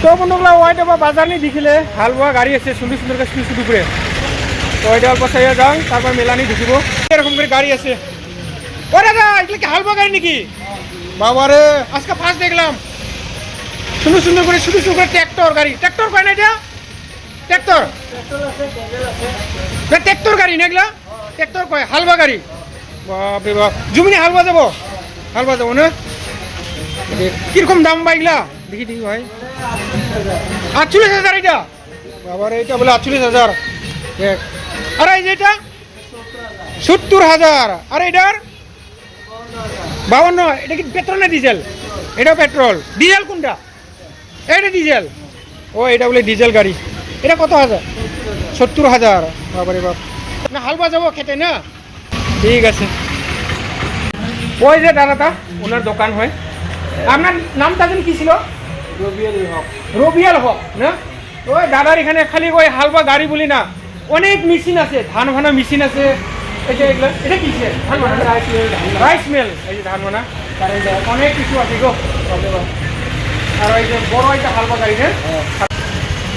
তো বন্ধুগুলা ওইটা বাজার নিয়ে দেখিলে হালুয়া গাড়ি আছে সুন্দর সুন্দর শুধু করে তো ওইটা অল্প সাইয়া যাও তারপর মেলানি দেখিব এরকম করে গাড়ি আছে। ও দাদা এগুলো কি হালুয়া গাড়ি নাকি? বাবারে আজকে ফার্স্ট দেখলাম সুন্দর সুন্দর করে শুধু শুধু করে ট্র্যাক্টর গাড়ি। ট্র্যাক্টর কয় না এটা? ট্র্যাক্টর ট্র্যাক্টর গাড়ি না এগুলা? ট্র্যাক্টর কয় হালুয়া গাড়ি। বাপরে বাপ জুমিনি হালুয়া যাবো না? কিরকম দাম বা এগুলা দেখি দেখি ভাই। 48,000 এটা? বাবার এটা বলে 48,000। আর এই যে এটা 70,000। আর এটার 52। এটা কি পেট্রোল না ডিজেল? এটাও পেট্রোল। ডিজেল কোনটা? এটা ডিজেল। ও এটা বলে ডিজেল গাড়ি। এটা কত হাজার? 70,000। বাবারে বাপ না হালুয়া যাবো খেতে না? ঠিক আছে। ওই যে দাদাটা ওনার দোকান হয়। আপনার নামটা যেন কি ছিল? রবিয়াল হক না? ওই দাদার এখানে খালি ওই হালুয়া গাড়ি বলি না, অনেক মেশিন আছে, ধান ভানা মেশিন আছে। এই যে এগুলো এটা কিসে? ধান ভানা রাইস মিল। এই যে ধান ভানা অনেক কিছু আছে গো। আর ওই যে বড় একটা হালুয়া গাড়ি না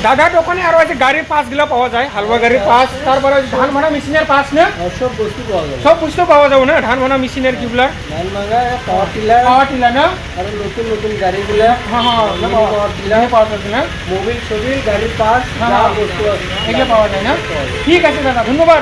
দাদার দোকানে। আর ওই যে গাড়ির পাসগুলো পাওয়া যায়, হালুয়া গাড়ির পাস, তারপরে ধান ভানা মেশিনের পাস না? সব বস্তু পাওয়া যাবে। সব বুঝতে পাওয়া যাবে না ধান ভানা মেশিনের কিগুলা? ধান ভাঙা, পাওয়ার টিলার না? আর নতুন নতুন গাড়িগুলা, পাওয়া যাবে না? মোবিল ছবিল গাড়ির পাস যা বস্তু আছে এগুলো পাওয়া যায় না? ঠিক আছে দাদা, ধন্যবাদ।